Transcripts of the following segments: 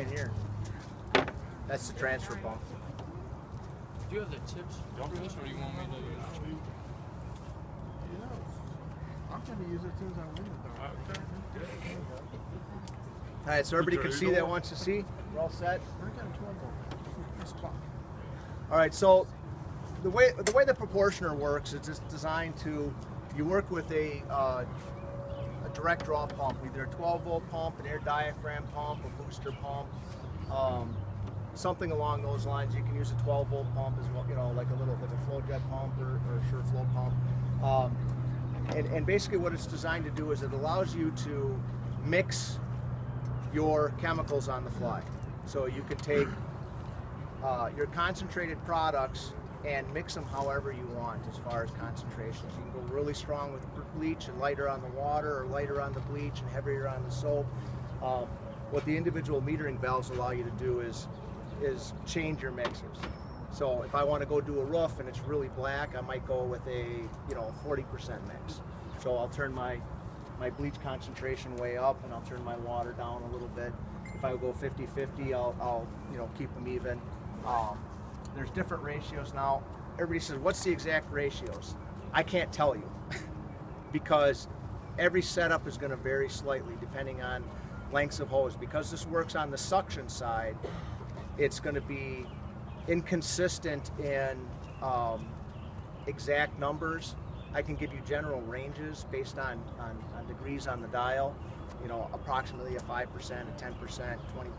right here. That's the transfer pump. Do you have the tips for this, or do you want me to use it? I'm going to use it as soon as I win it. All right, so everybody can see that wants to see. We're all set. All right, so the way the proportioner works is it's designed to, you work with a direct draw pump, either a 12-volt pump, an air diaphragm pump, a booster pump, something along those lines. You can use a 12-volt pump as well, you know, like a flow jet pump or a sure flow pump. And basically what it's designed to do is it allows you to mix your chemicals on the fly. So you can take your concentrated products and mix them however you want as far as concentrations. You can go really strong with bleach and lighter on the water, or lighter on the bleach and heavier on the soap. What the individual metering valves allow you to do is change your mixers. So if I want to go do a roof and it's really black, I might go with a 40% mix. So I'll turn my bleach concentration way up, and I'll turn my water down a little bit. If I go 50-50, I'll keep them even. There's different ratios now. Everybody says, what's the exact ratios? I can't tell you because every setup is going to vary slightly depending on lengths of hose. Because this works on the suction side, it's going to be inconsistent in exact numbers. I can give you general ranges based on degrees on the dial, approximately a 5%, a 10%, 20%,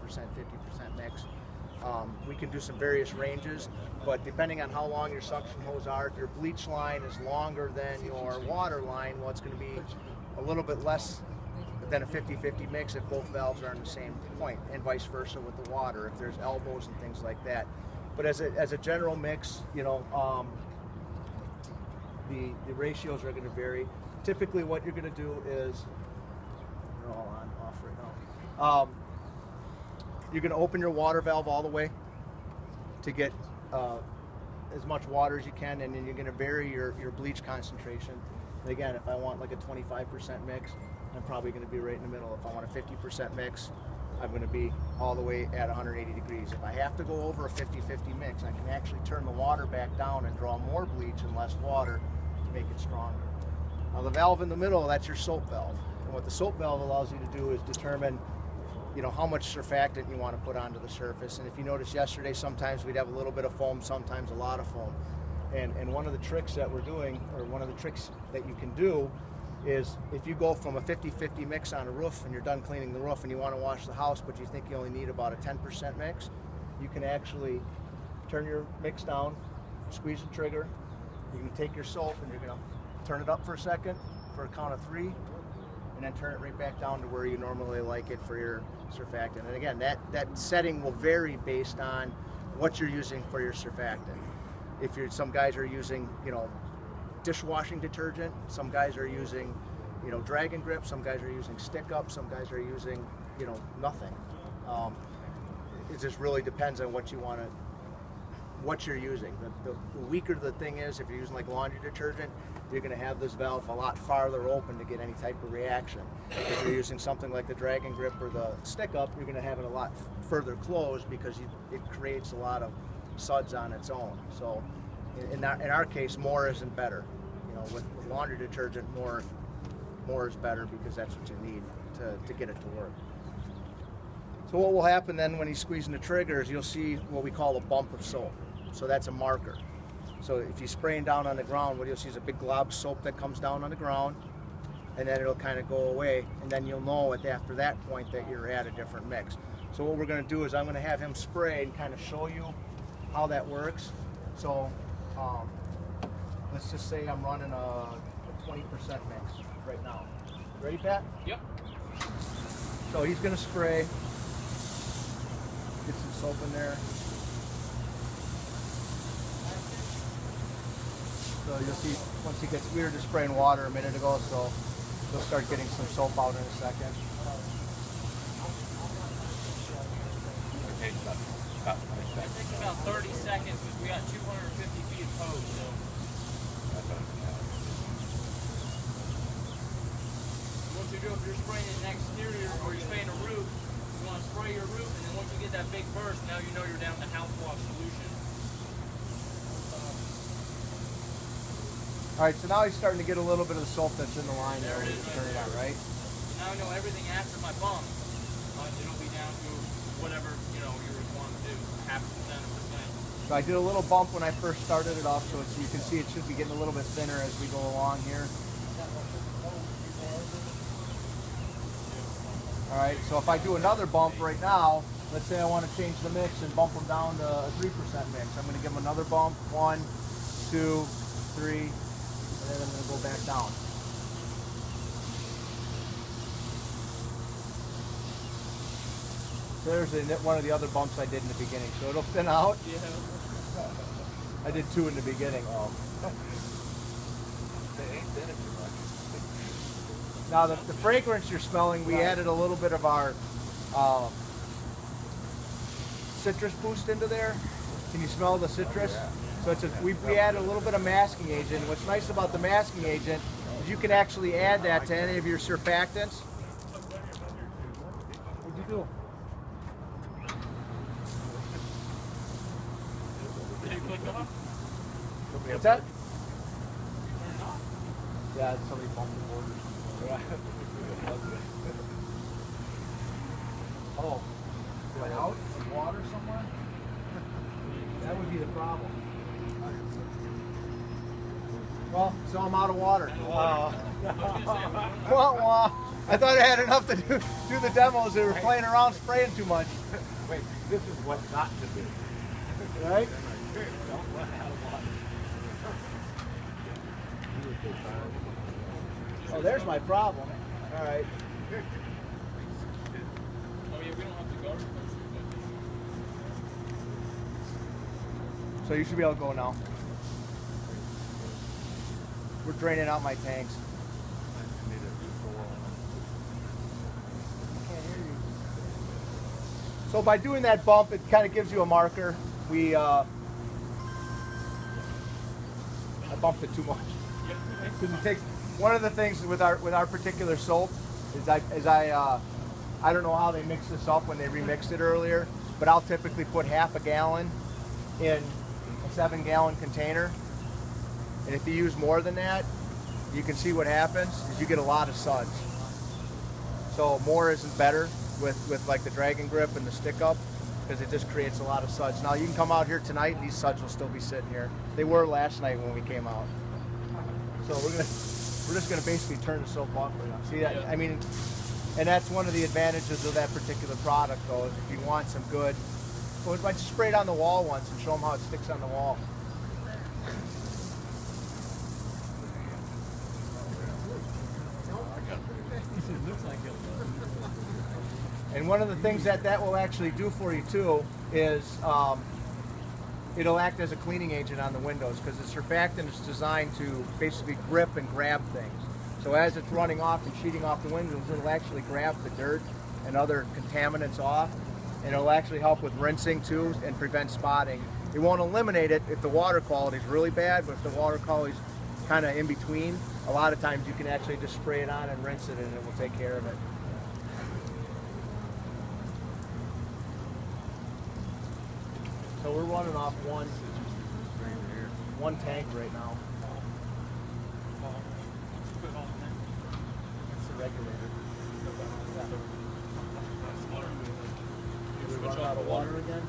50% mix. We can do some various ranges, but depending on how long your suction hose are, if your bleach line is longer than your water line, well, it's going to be a little bit less than a 50-50 mix if both valves are on the same point, and vice versa with the water, if there's elbows and things like that. But as a general mix, the ratios are going to vary. Typically what you're going to do is, they're all on, off right now. You're going to open your water valve all the way to get as much water as you can, and then you're going to vary your bleach concentration. And again, if I want like a 25% mix, I'm probably going to be right in the middle. If I want a 50% mix, I'm going to be all the way at 180 degrees. If I have to go over a 50-50 mix, I can actually turn the water back down and draw more bleach and less water to make it stronger. Now the valve in the middle, that's your soap valve. And what the soap valve allows you to do is determine how much surfactant you want to put onto the surface. And if you noticed yesterday, sometimes we'd have a little bit of foam, sometimes a lot of foam. And one of the tricks that we're doing, or one of the tricks that you can do, is if you go from a 50-50 mix on a roof and you're done cleaning the roof and you want to wash the house, but you think you only need about a 10% mix, you can actually turn your mix down, squeeze the trigger, you can take your soap and you're going to turn it up for a second for a count of 3, and then turn it right back down to where you normally like it for your surfactant. And again, that setting will vary based on what you're using for your surfactant. Some guys are using, dishwashing detergent, some guys are using, Dragon Grip, some guys are using Stick Up, some guys are using, nothing. It just really depends on what you're using. The weaker the thing is, if you're using like laundry detergent, you're going to have this valve a lot farther open to get any type of reaction. If you're using something like the Dragon Grip or the Stick Up, you're going to have it a lot further closed because it creates a lot of suds on its own. So in our case, more isn't better. With laundry detergent, more is better because that's what you need to get it to work. So what will happen then when he's squeezing the trigger is you'll see what we call a bump of soap. So that's a marker. So if you're spraying down on the ground, what you'll see is a big glob of soap that comes down on the ground, and then it'll kind of go away, and then you'll know after that point that you're at a different mix. So what we're going to do is I'm going to have him spray and kind of show you how that works. So let's just say I'm running a 20% mix right now. Ready, Pat? Yep. So he's going to spray, get some soap in there. So you'll see once he gets, we were just spraying water a minute ago, so he'll start getting some soap out in a second. Okay, it takes about 30 seconds because we got 250 feet of hose. So. What you do if you're spraying an exterior or you're spraying a roof, you want to spray your roof, and then once you get that big burst, now you know you're down to house wash solution. All right, so now he's starting to get a little bit of the soap that's in the line there when you turn it on, right? Now I know everything after my bump. It'll be down to whatever you want to do, 0.5%, 1%. So I did a little bump when I first started it off, so you can see it should be getting a little bit thinner as we go along here. All right, so if I do another bump right now, let's say I want to change the mix and bump them down to a 3% mix. I'm going to give them another bump, 1, 2, 3, and then I'm going to go back down. So there's one of the other bumps I did in the beginning. So it'll thin out. Yeah. I did 2 in the beginning. Now the fragrance you're smelling, we added a little bit of our citrus boost into there. Can you smell the citrus? So we added a little bit of masking agent. What's nice about the masking agent is you can actually add that to any of your surfactants. What'd you do? Did you click off? What's that? Yeah, somebody bumped the board. Oh, am I out of water somewhere? That would be the problem. Well, so I'm out of water. Wah, wah. I thought I had enough to do the demos. They were playing around spraying too much. Wait, this is what not to do. Right? Don't run out of water. Oh, there's my problem. All right. Oh yeah, we don't have to go. So you should be able to go now. We're draining out my tanks. I can't hear you. So by doing that bump, it kind of gives you a marker. I bumped it too much. Because it takes. One of the things with our particular soap is I don't know how they mix this up when they remixed it earlier, but I'll typically put half a gallon in a 7-gallon container. And if you use more than that, you can see what happens is you get a lot of suds. So more isn't better with like the Dragon Grip and the stick up, because it just creates a lot of suds. Now you can come out here tonight, these suds will still be sitting here. They were last night when we came out. So we're just gonna basically turn the soap off right now. See that? I mean, and that's one of the advantages of that particular product, though, is if you want some good, well, I just spray it on the wall once and show them how it sticks on the wall. And one of the things that will actually do for you too is it'll act as a cleaning agent on the windows, because the surfactant is designed to basically grip and grab things. So as it's running off and sheeting off the windows, it'll actually grab the dirt and other contaminants off, and it'll actually help with rinsing too and prevent spotting. It won't eliminate it if the water quality is really bad, but if the water quality is kind of in between, a lot of times you can actually just spray it on and rinse it, and it will take care of it. So we're running off one tank right now. It's the regulator. Did we run out of water again?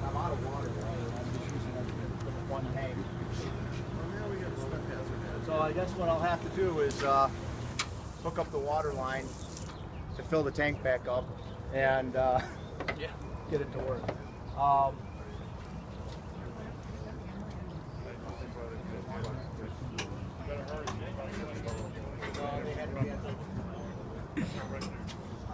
I'm out of water. I'm just using one tank. So I guess what I'll have to do is hook up the water line to fill the tank back up and get it to work.